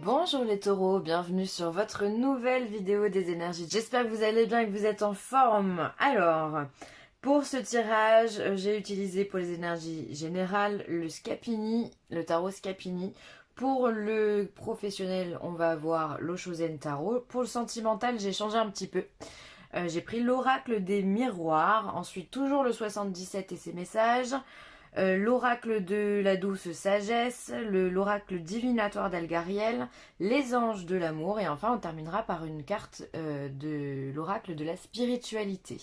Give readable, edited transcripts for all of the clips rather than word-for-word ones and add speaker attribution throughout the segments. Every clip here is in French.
Speaker 1: Bonjour les taureaux, bienvenue sur votre nouvelle vidéo des énergies. J'espère que vous allez bien et que vous êtes en forme. Alors, pour ce tirage, j'ai utilisé pour les énergies générales le Scapini, le tarot Scapini. Pour le professionnel, on va avoir l'Oshozen Tarot. Pour le sentimental, j'ai changé un petit peu. J'ai pris l'oracle des miroirs, ensuite toujours le 77 et ses messages. L'oracle de la douce sagesse, l'oracle divinatoire d'Algariel, les anges de l'amour et enfin on terminera par une carte de l'oracle de la spiritualité.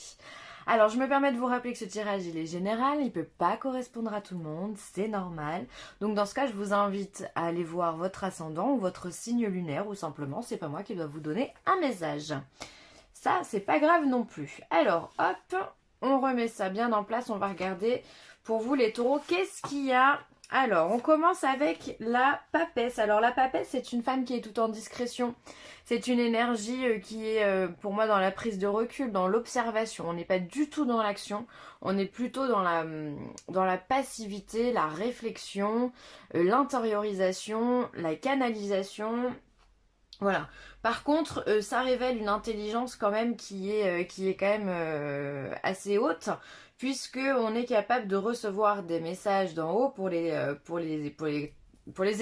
Speaker 1: Alors je me permets de vous rappeler que ce tirage il est général, il ne peut pas correspondre à tout le monde, c'est normal. Donc dans ce cas je vous invite à aller voir votre ascendant ou votre signe lunaire ou simplement c'est pas moi qui dois vous donner un message. Ça c'est pas grave non plus. Alors hop, on remet ça bien en place, on va regarder pour vous les taureaux, qu'est-ce qu'il y a? Alors, on commence avec la papesse. Alors, la papesse, c'est une femme qui est tout en discrétion. C'est une énergie qui est, pour moi, dans la prise de recul, dans l'observation. On n'est pas du tout dans l'action. On est plutôt dans la passivité, la réflexion, l'intériorisation, la canalisation. Voilà. Par contre, ça révèle une intelligence quand même qui est quand même assez haute, puisque on est capable de recevoir des messages d'en haut pour les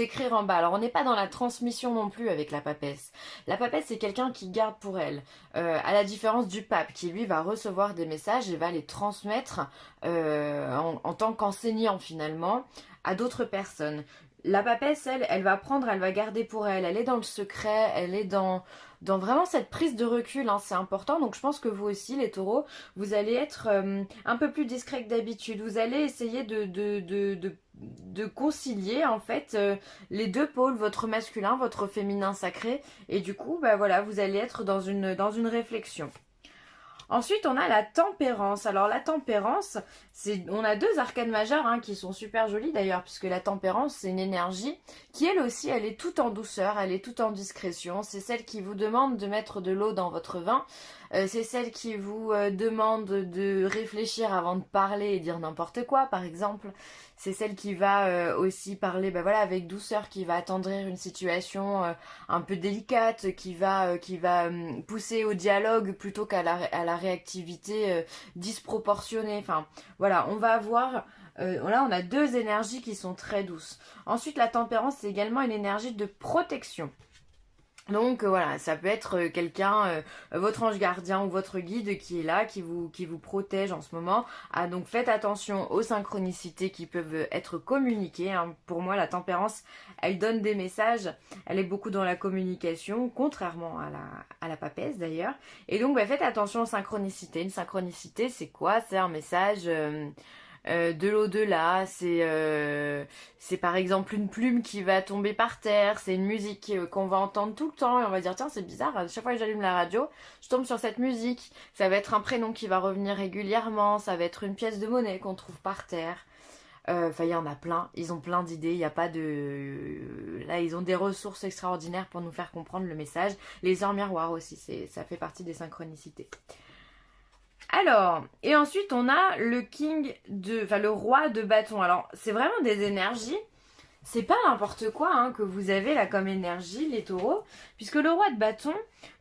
Speaker 1: écrire en bas. Alors on n'est pas dans la transmission non plus avec la papesse. La papesse c'est quelqu'un qui garde pour elle, à la différence du pape qui lui va recevoir des messages et va les transmettre en tant qu'enseignant finalement à d'autres personnes. La papesse, elle va prendre, elle va garder pour elle. Elle est dans le secret, elle est dans vraiment cette prise de recul, hein, c'est important. Donc je pense que vous aussi, les taureaux, vous allez être un peu plus discret que d'habitude. Vous allez essayer de concilier en fait les deux pôles, votre masculin, votre féminin sacré. Et du coup, bah voilà, vous allez être dans une réflexion. Ensuite, on a la tempérance. Alors la tempérance, on a deux arcanes majeures hein, qui sont super jolies d'ailleurs, puisque la tempérance, c'est une énergie qui elle aussi, elle est toute en douceur, elle est toute en discrétion. C'est celle qui vous demande de mettre de l'eau dans votre vin. C'est celle qui vous demande de réfléchir avant de parler et dire n'importe quoi, par exemple. C'est celle qui va aussi parler voilà, avec douceur, qui va attendrir une situation un peu délicate, qui va pousser au dialogue plutôt qu'à la réactivité disproportionnée. Enfin, voilà, on va avoir... là, on a deux énergies qui sont très douces. Ensuite, la tempérance, c'est également une énergie de protection. Donc voilà, ça peut être quelqu'un, votre ange gardien ou votre guide qui est là, qui vous protège en ce moment. Ah, donc faites attention aux synchronicités qui peuvent être communiquées, hein. Pour moi, la tempérance, elle donne des messages, elle est beaucoup dans la communication, contrairement à la papesse d'ailleurs. Et donc faites attention aux synchronicités. Une synchronicité, c'est quoi? C'est un message... de l'au-delà, c'est par exemple une plume qui va tomber par terre, c'est une musique qu'on va entendre tout le temps et on va dire tiens c'est bizarre, à chaque fois que j'allume la radio, je tombe sur cette musique, ça va être un prénom qui va revenir régulièrement, ça va être une pièce de monnaie qu'on trouve par terre. Enfin, il y en a plein, ils ont plein d'idées, il n'y a pas de... Là, ils ont des ressources extraordinaires pour nous faire comprendre le message. Les heures miroirs aussi, ça fait partie des synchronicités. Alors, et ensuite on a le roi de bâton. Alors, c'est vraiment des énergies, c'est pas n'importe quoi hein, que vous avez là comme énergie, les taureaux, puisque le roi de bâton,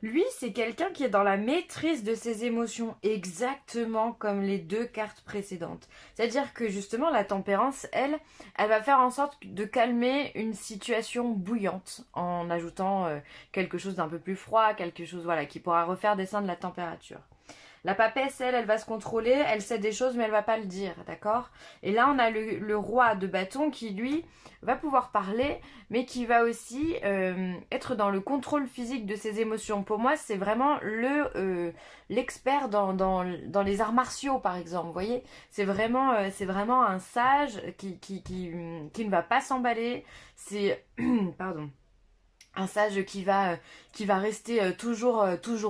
Speaker 1: lui, c'est quelqu'un qui est dans la maîtrise de ses émotions, exactement comme les deux cartes précédentes. C'est-à-dire que justement, la tempérance, elle va faire en sorte de calmer une situation bouillante en ajoutant quelque chose d'un peu plus froid, quelque chose voilà, qui pourra refaire descendre la température. La papesse, elle va se contrôler, elle sait des choses mais elle va pas le dire, d'accord? Et là, on a le roi de bâton qui, lui, va pouvoir parler, mais qui va aussi être dans le contrôle physique de ses émotions. Pour moi, c'est vraiment l'expert dans les arts martiaux, par exemple, vous voyez? C'est vraiment un sage qui ne va pas s'emballer, c'est... pardon. Un sage qui va rester toujours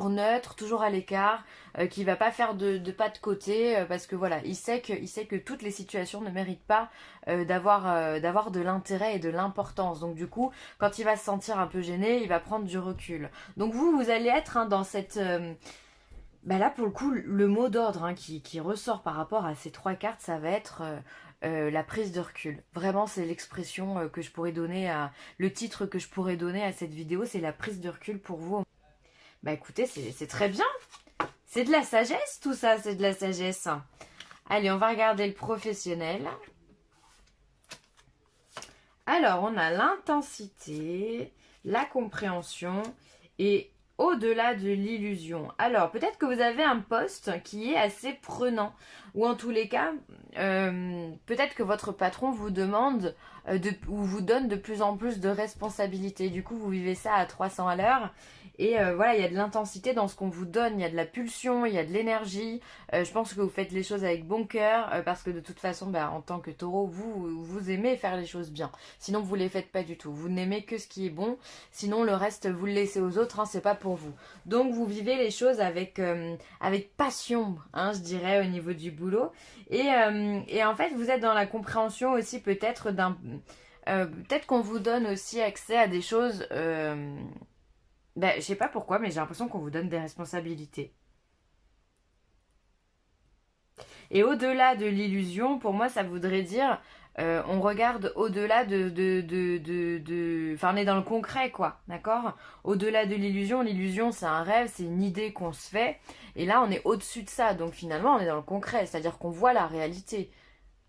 Speaker 1: neutre, toujours à l'écart, qui va pas faire de pas de côté, parce que voilà, il sait que toutes les situations ne méritent pas d'avoir de l'intérêt et de l'importance. Donc du coup, quand il va se sentir un peu gêné, il va prendre du recul. Donc vous allez être hein, dans cette là pour le coup, le mot d'ordre hein, qui ressort par rapport à ces trois cartes, ça va être la prise de recul. Vraiment, c'est l'expression que je pourrais donner le titre que je pourrais donner à cette vidéo, c'est la prise de recul pour vous. Bah écoutez, c'est très bien. C'est de la sagesse tout ça, c'est de la sagesse. Allez, on va regarder le professionnel. Alors, on a l'intensité, la compréhension et au-delà de l'illusion. Alors, peut-être que vous avez un poste qui est assez prenant. Ou en tous les cas, peut-être que votre patron vous demande ou vous donne de plus en plus de responsabilités. Du coup, vous vivez ça à 300 à l'heure. Et voilà, il y a de l'intensité dans ce qu'on vous donne, il y a de la pulsion, il y a de l'énergie. Je pense que vous faites les choses avec bon cœur parce que de toute façon, bah, en tant que taureau, vous aimez faire les choses bien. Sinon, vous les faites pas du tout. Vous n'aimez que ce qui est bon. Sinon, le reste, vous le laissez aux autres, hein, c'est pas pour vous. Donc, vous vivez les choses avec passion, hein, je dirais, au niveau du boulot. Et en fait, vous êtes dans la compréhension aussi peut-être peut-être qu'on vous donne aussi accès à des choses... Ben, je sais pas pourquoi, mais j'ai l'impression qu'on vous donne des responsabilités. Et au-delà de l'illusion, pour moi, ça voudrait dire, on regarde au-delà Enfin, on est dans le concret, quoi, d'accord? Au-delà de l'illusion, l'illusion, c'est un rêve, c'est une idée qu'on se fait. Et là, on est au-dessus de ça. Donc, finalement, on est dans le concret, c'est-à-dire qu'on voit la réalité.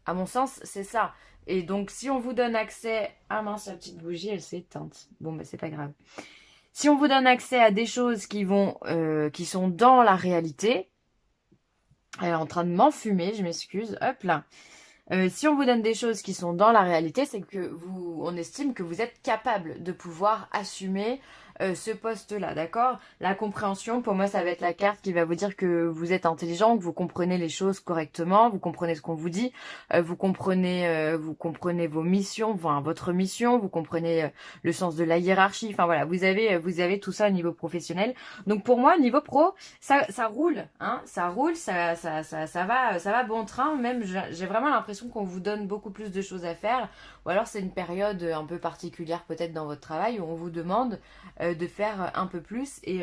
Speaker 1: À mon sens, c'est ça. Et donc, si on vous donne accès... Ah mince, la petite bougie, elle s'est éteinte. Bon, ben, c'est pas grave. Si on vous donne accès à des choses qui sont dans la réalité, elle est en train de m'enfumer, je m'excuse, hop là. Si on vous donne des choses qui sont dans la réalité, c'est que on estime que vous êtes capable de pouvoir assumer ce poste-là, d'accord? La compréhension, pour moi, ça va être la carte qui va vous dire que vous êtes intelligent, que vous comprenez les choses correctement, vous comprenez ce qu'on vous dit, vous comprenez vos missions, enfin, votre mission, vous comprenez le sens de la hiérarchie. Enfin voilà, vous avez tout ça au niveau professionnel. Donc pour moi, au niveau pro, ça roule, hein, ça roule, ça va bon train. Même, j'ai vraiment l'impression qu'on vous donne beaucoup plus de choses à faire. Ou alors c'est une période un peu particulière peut-être dans votre travail où on vous demande de faire un peu plus et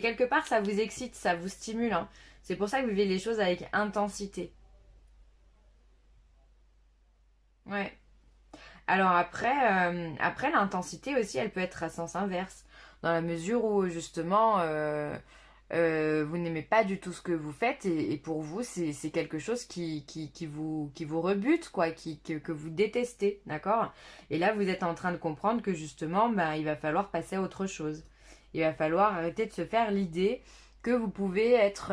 Speaker 1: quelque part ça vous excite, ça vous stimule, hein. C'est pour ça que vous vivez les choses avec intensité. Ouais. Alors après l'intensité aussi, elle peut être à sens inverse, dans la mesure où justement vous n'aimez pas du tout ce que vous faites et pour vous c'est quelque chose qui vous rebute, quoi, que vous détestez, d'accord? Et là vous êtes en train de comprendre que justement il va falloir passer à autre chose. Il va falloir arrêter de se faire l'idée que vous pouvez être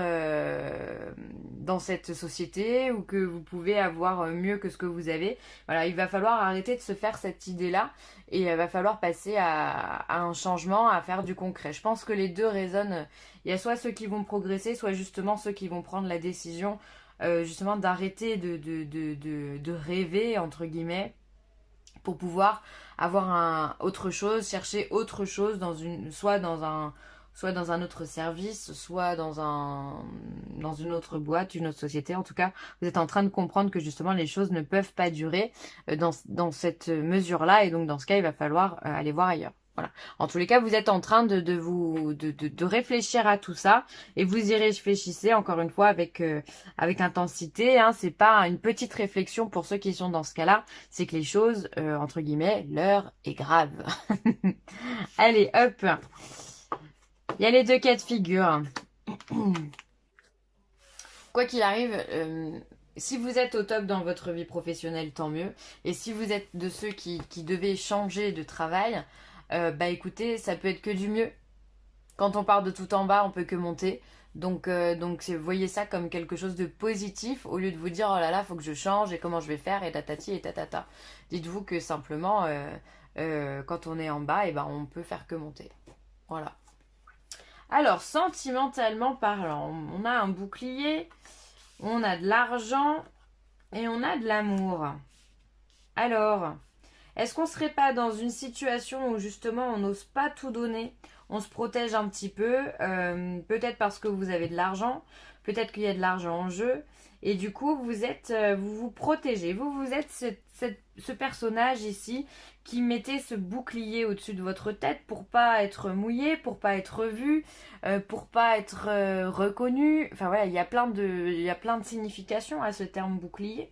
Speaker 1: dans cette société ou que vous pouvez avoir mieux que ce que vous avez. Voilà, il va falloir arrêter de se faire cette idée-là et il va falloir passer à un changement, à faire du concret. Je pense que les deux résonnent. Il y a soit ceux qui vont progresser, soit justement ceux qui vont prendre la décision justement d'arrêter de rêver, entre guillemets, pour pouvoir avoir autre chose, chercher autre chose soit dans un autre service, soit dans une autre boîte, une autre société. En tout cas, vous êtes en train de comprendre que justement les choses ne peuvent pas durer dans cette mesure-là. Et donc dans ce cas, il va falloir aller voir ailleurs. Voilà. En tous les cas, vous êtes en train de réfléchir à tout ça et vous y réfléchissez encore une fois avec intensité. Hein. C'est pas une petite réflexion pour ceux qui sont dans ce cas-là, c'est que les choses, entre guillemets, l'heure est grave. Allez, hop. Il y a les deux cas de figure. Quoi qu'il arrive, si vous êtes au top dans votre vie professionnelle, tant mieux. Et si vous êtes de ceux qui devaient changer de travail, écoutez, ça peut être que du mieux. Quand on part de tout en bas, on peut que monter. Donc voyez ça comme quelque chose de positif au lieu de vous dire oh là là, faut que je change et comment je vais faire et tatati et tatata. Dites-vous que simplement, quand on est en bas, on peut faire que monter. Voilà. Alors, sentimentalement parlant, on a un bouclier, on a de l'argent et on a de l'amour. Alors, est-ce qu'on serait pas dans une situation où justement on n'ose pas tout donner, on se protège un petit peu, peut-être parce que vous avez de l'argent, peut-être qu'il y a de l'argent en jeu, et du coup vous vous protégez, vous êtes ce personnage ici qui mettait ce bouclier au-dessus de votre tête pour pas être mouillé, pour pas être vu, pour pas être reconnu. Enfin voilà, il y a plein de significations à ce terme bouclier.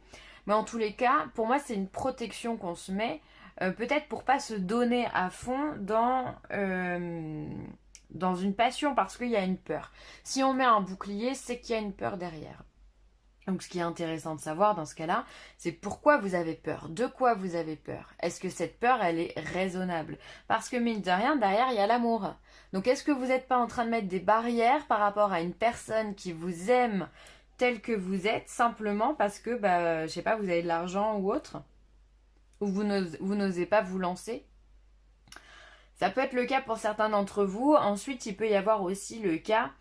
Speaker 1: Mais en tous les cas, pour moi, c'est une protection qu'on se met, peut-être pour pas se donner à fond dans une passion parce qu'il y a une peur. Si on met un bouclier, c'est qu'il y a une peur derrière. Donc ce qui est intéressant de savoir dans ce cas-là, c'est pourquoi vous avez peur, de quoi vous avez peur. Est-ce que cette peur, elle est raisonnable? Parce que mine de rien, derrière, il y a l'amour. Donc est-ce que vous n'êtes pas en train de mettre des barrières par rapport à une personne qui vous aime tel que vous êtes, simplement parce que, bah, je sais pas, vous avez de l'argent ou autre, ou vous n'osez pas vous lancer? Ça peut être le cas pour certains d'entre vous. Ensuite, il peut y avoir aussi le cas...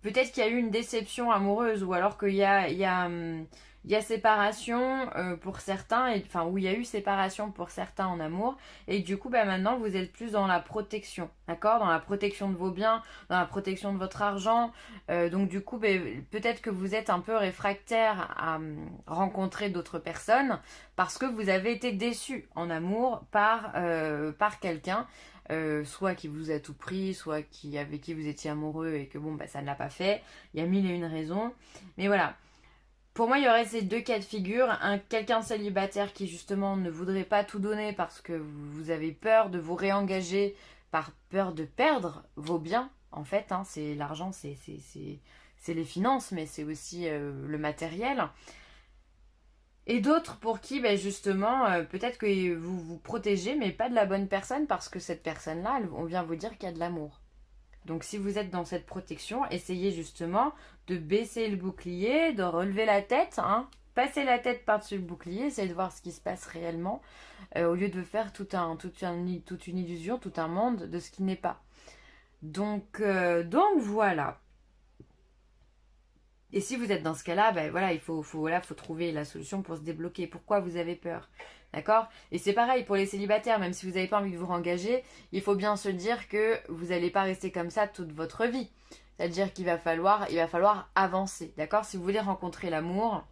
Speaker 1: peut-être qu'il y a eu une déception amoureuse ou alors qu'il y a séparation pour certains, enfin où il y a eu séparation pour certains en amour et du coup bah, maintenant vous êtes plus dans la protection, d'accord, dans la protection de vos biens, dans la protection de votre argent, donc du coup bah, peut-être que vous êtes un peu réfractaire à rencontrer d'autres personnes parce que vous avez été déçu en amour par quelqu'un. Soit qui vous a tout pris, soit avec qui vous étiez amoureux et que bon, bah, ça ne l'a pas fait. Il y a mille et une raisons. Mais voilà. Pour moi, il y aurait ces deux cas de figure. Quelqu'un célibataire qui justement ne voudrait pas tout donner parce que vous avez peur de vous réengager par peur de perdre vos biens. En fait, hein, c'est l'argent, c'est les finances, mais c'est aussi le matériel. Et d'autres pour qui, ben justement, peut-être que vous vous protégez, mais pas de la bonne personne, parce que cette personne-là, on vient vous dire qu'il y a de l'amour. Donc si vous êtes dans cette protection, essayez justement de baisser le bouclier, de relever la tête, hein, passer la tête par-dessus le bouclier, essayez de voir ce qui se passe réellement, au lieu de faire toute une illusion, tout un monde de ce qui n'est pas. Donc voilà. Et si vous êtes dans ce cas-là, ben voilà, faut trouver la solution pour se débloquer. Pourquoi vous avez peur? D'accord? Et c'est pareil pour les célibataires, même si vous n'avez pas envie de vous rengager, il faut bien se dire que vous n'allez pas rester comme ça toute votre vie. C'est-à-dire qu'il va falloir avancer. D'accord? Si vous voulez rencontrer l'amour,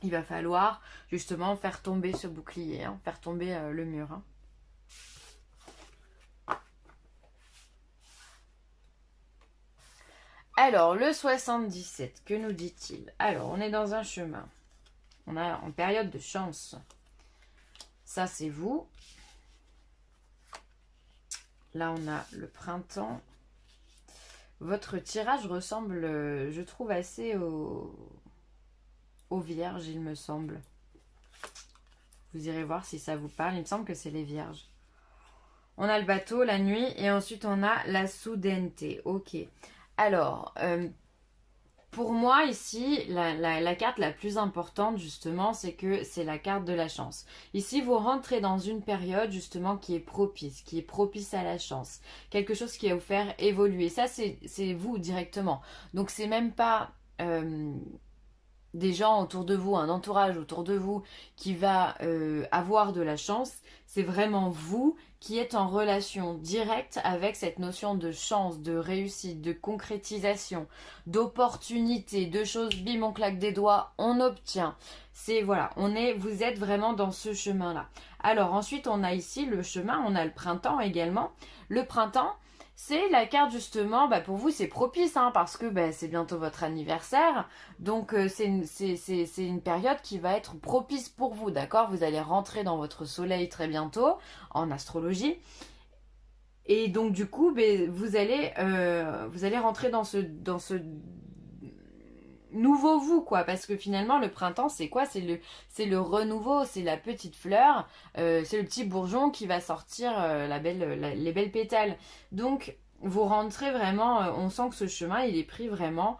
Speaker 1: il va falloir justement faire tomber ce bouclier, hein, faire tomber le mur. Hein. Alors, le 77, que nous dit-il? Alors, on est dans un chemin. On est en période de chance. Ça, c'est vous. Là, on a le printemps. Votre tirage ressemble, je trouve, assez aux vierges, il me semble. Vous irez voir si ça vous parle. Il me semble que c'est les vierges. On a le bateau, la nuit, et ensuite on a la soudaineté. Ok. Alors, pour moi ici, la carte la plus importante justement, c'est que c'est la carte de la chance. Ici, vous rentrez dans une période justement qui est propice à la chance. Quelque chose qui va vous faire évoluer. Ça, c'est vous directement. Donc, c'est même pas des gens autour de vous, un entourage autour de vous qui va avoir de la chance. C'est vraiment vous qui êtes en relation directe avec cette notion de chance, de réussite, de concrétisation, d'opportunité, de choses, bim, on claque des doigts, on obtient. C'est voilà, vous êtes vraiment dans ce chemin-là. Alors ensuite, on a ici le chemin, on a le printemps également. Le printemps, c'est la carte justement, bah pour vous c'est propice hein, parce que bah, c'est bientôt votre anniversaire. Donc c'est une période qui va être propice pour vous, d'accord? Vous allez rentrer dans votre soleil très bientôt en astrologie. Et donc du coup, bah, vous allez rentrer dans ce nouveau vous quoi, parce que finalement le printemps c'est quoi? C'est le renouveau, c'est la petite fleur, c'est le petit bourgeon qui va sortir les belles pétales. Donc vous rentrez vraiment, on sent que ce chemin il est pris vraiment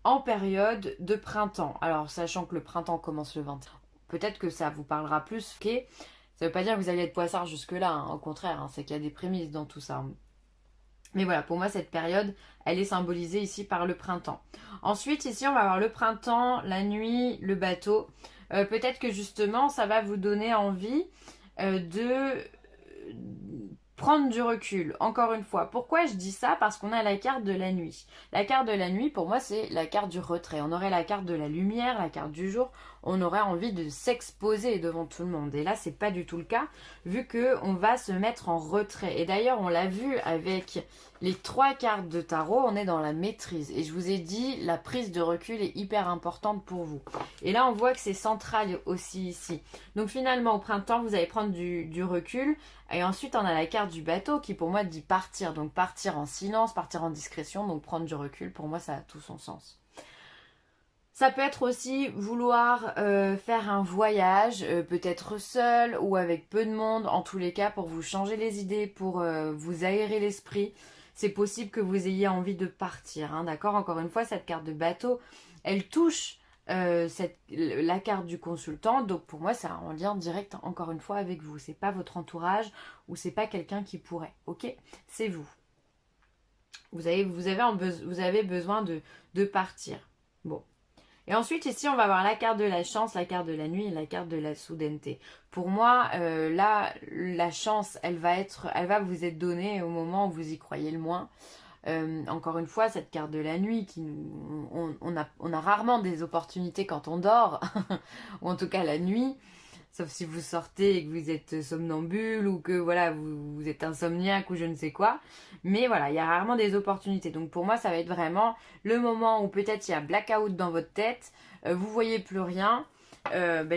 Speaker 1: en période de printemps. Alors sachant que le printemps commence le 20, peut-être que ça vous parlera plus. Ok, ça veut pas dire que vous allez être poissard jusque là, hein. Au contraire, hein, c'est qu'il y a des prémices dans tout ça. Mais voilà, pour moi, cette période, elle est symbolisée ici par le printemps. Ensuite, ici, on va avoir le printemps, la nuit, le bateau. Peut-être que justement, ça va vous donner envie de prendre du recul. Encore une fois, pourquoi je dis ça? Parce qu'on a la carte de la nuit. La carte de la nuit, pour moi, c'est la carte du retrait. On aurait la carte de la lumière, la carte du jour. on aurait envie de s'exposer devant tout le monde. Et là, c'est pas du tout le cas, vu que on va se mettre en retrait. Et d'ailleurs, on l'a vu avec les 3 cartes de tarot, on est dans la maîtrise. Et je vous ai dit, la prise de recul est hyper importante pour vous. Et là, on voit que c'est central aussi ici. Donc finalement, au printemps, vous allez prendre du recul. Et ensuite, on a la carte du bateau qui, pour moi, dit partir. Donc partir en silence, partir en discrétion. Donc prendre du recul, pour moi, ça a tout son sens. Ça peut être aussi vouloir faire un voyage, peut-être seul ou avec peu de monde, en tous les cas pour vous changer les idées, pour vous aérer l'esprit. C'est possible que vous ayez envie de partir, hein, d'accord? Encore une fois, cette carte de bateau, elle touche la carte du consultant, donc pour moi, c'est en lien direct, encore une fois, avec vous. C'est pas votre entourage ou c'est pas quelqu'un qui pourrait, ok? C'est vous. Vous avez besoin de partir. Bon. Et ensuite, ici, on va avoir la carte de la chance, la carte de la nuit et la carte de la soudaineté. Pour moi, là, la chance, elle va vous être donnée au moment où vous y croyez le moins. Encore une fois, cette carte de la nuit, on a rarement des opportunités quand on dort, ou en tout cas la nuit. Sauf si vous sortez et que vous êtes somnambule ou que voilà, vous êtes insomniaque ou je ne sais quoi. Mais voilà, il y a rarement des opportunités. Donc pour moi, ça va être vraiment le moment où peut-être il y a blackout dans votre tête, vous voyez plus rien.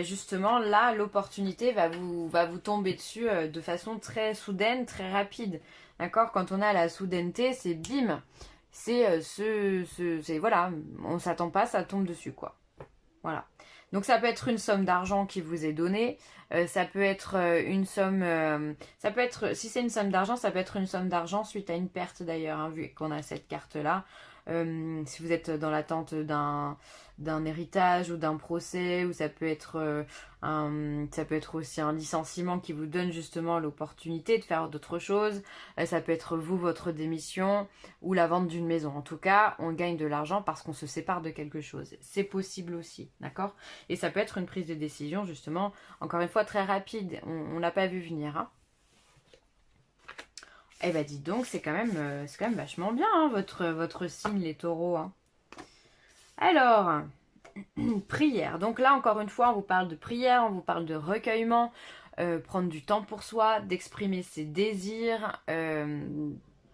Speaker 1: Justement, là, l'opportunité va vous tomber dessus de façon très soudaine, très rapide. D'accord? Quand on a la soudaineté, c'est bim. C'est voilà, on s'attend pas, ça tombe dessus quoi. Voilà. Donc ça peut être une somme d'argent qui vous est donnée, ça peut être une somme, si c'est une somme d'argent, ça peut être une somme d'argent suite à une perte d'ailleurs, hein, vu qu'on a cette carte-là. Si vous êtes dans l'attente d'un héritage ou d'un procès, ou ça peut être aussi un licenciement qui vous donne justement l'opportunité de faire d'autres choses. Ça peut être vous, votre démission ou la vente d'une maison. En tout cas, on gagne de l'argent parce qu'on se sépare de quelque chose. C'est possible aussi, d'accord? Et ça peut être une prise de décision justement, encore une fois, très rapide. On l'a pas vu venir, hein. Eh ben dis donc, c'est quand même vachement bien, hein, votre signe, les taureaux, hein. Alors, prière. Donc là, encore une fois, on vous parle de prière, on vous parle de recueillement, prendre du temps pour soi, d'exprimer ses désirs.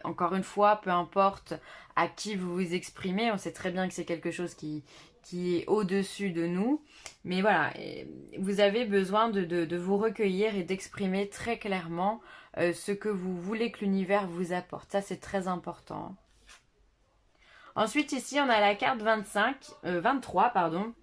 Speaker 1: Encore une fois, peu importe à qui vous vous exprimez, on sait très bien que c'est quelque chose qui est au-dessus de nous. Mais voilà, vous avez besoin de vous recueillir et d'exprimer très clairement ce que vous voulez que l'univers vous apporte. Ça, c'est très important. Ensuite, ici, on a la carte 23, pardon.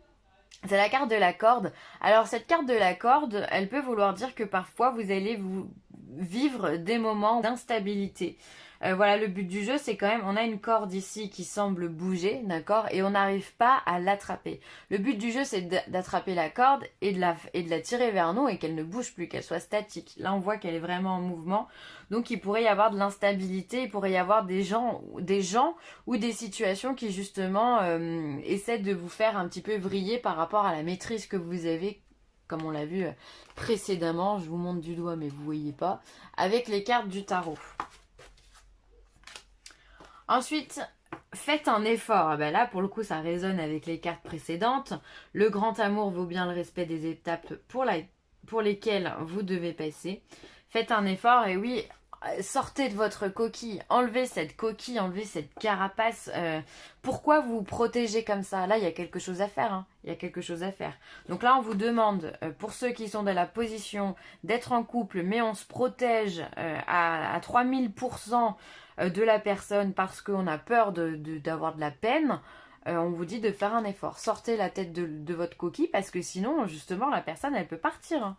Speaker 1: C'est la carte de la corde. Alors, cette carte de la corde, elle peut vouloir dire que parfois, vous allez vous vivre des moments d'instabilité. Voilà, le but du jeu, c'est quand même, on a une corde ici qui semble bouger, d'accord, et on n'arrive pas à l'attraper. Le but du jeu, c'est d'attraper la corde et de la tirer vers nous et qu'elle ne bouge plus, qu'elle soit statique. Là, on voit qu'elle est vraiment en mouvement. Donc, il pourrait y avoir de l'instabilité, il pourrait y avoir des gens ou des situations qui, justement, essaient de vous faire un petit peu vriller par rapport à la maîtrise que vous avez, comme on l'a vu précédemment. Je vous montre du doigt, mais vous ne voyez pas, avec les cartes du tarot. Ensuite, faites un effort. Ah ben là, pour le coup, ça résonne avec les cartes précédentes. Le grand amour vaut bien le respect des étapes pour lesquelles vous devez passer. Faites un effort et oui, sortez de votre coquille. Enlevez cette carapace. Pourquoi vous vous protégez comme ça? Là, il y a quelque chose à faire. Hein. Il y a quelque chose à faire. Donc là, on vous demande, pour ceux qui sont dans la position d'être en couple, mais on se protège à 3000% de la personne parce qu'on a peur d'avoir de la peine, on vous dit de faire un effort. Sortez la tête de votre coquille parce que sinon, justement, la personne, elle peut partir. Hein.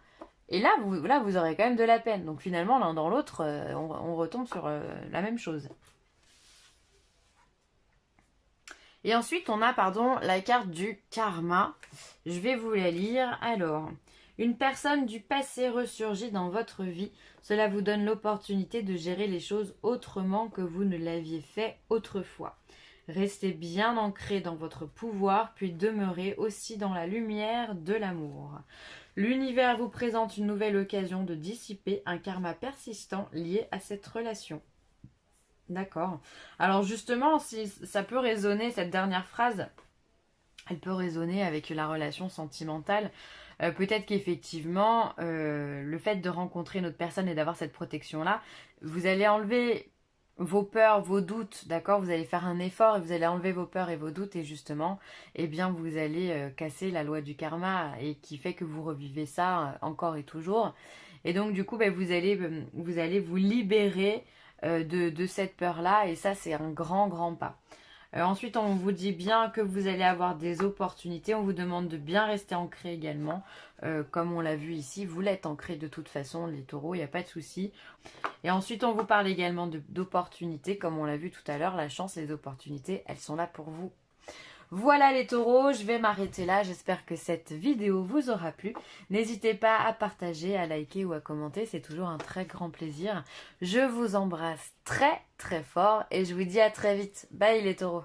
Speaker 1: Et là, vous aurez quand même de la peine. Donc finalement, l'un dans l'autre, on retombe sur la même chose. Et ensuite, on a, la carte du karma. Je vais vous la lire. Alors, une personne du passé ressurgit dans votre vie. Cela vous donne l'opportunité de gérer les choses autrement que vous ne l'aviez fait autrefois. Restez bien ancré dans votre pouvoir, puis demeurez aussi dans la lumière de l'amour. L'univers vous présente une nouvelle occasion de dissiper un karma persistant lié à cette relation. D'accord. Alors justement, si ça peut résonner, cette dernière phrase, elle peut résonner avec la relation sentimentale. Peut-être qu'effectivement, le fait de rencontrer une autre personne et d'avoir cette protection-là, vous allez enlever vos peurs, vos doutes, d'accord? Vous allez faire un effort et vous allez enlever vos peurs et vos doutes et justement, eh bien, vous allez casser la loi du karma et qui fait que vous revivez ça encore et toujours. Et donc, du coup, ben, vous allez vous libérer de cette peur-là et ça, c'est un grand, grand pas. Ensuite, on vous dit bien que vous allez avoir des opportunités. On vous demande de bien rester ancré également. Comme on l'a vu ici, vous l'êtes ancré de toute façon, les taureaux, il n'y a pas de souci. Et ensuite, on vous parle également d'opportunités. Comme on l'a vu tout à l'heure, la chance, les opportunités, elles sont là pour vous. Voilà les taureaux, je vais m'arrêter là. J'espère que cette vidéo vous aura plu. N'hésitez pas à partager, à liker ou à commenter. C'est toujours un très grand plaisir. Je vous embrasse très très fort et je vous dis à très vite. Bye les taureaux.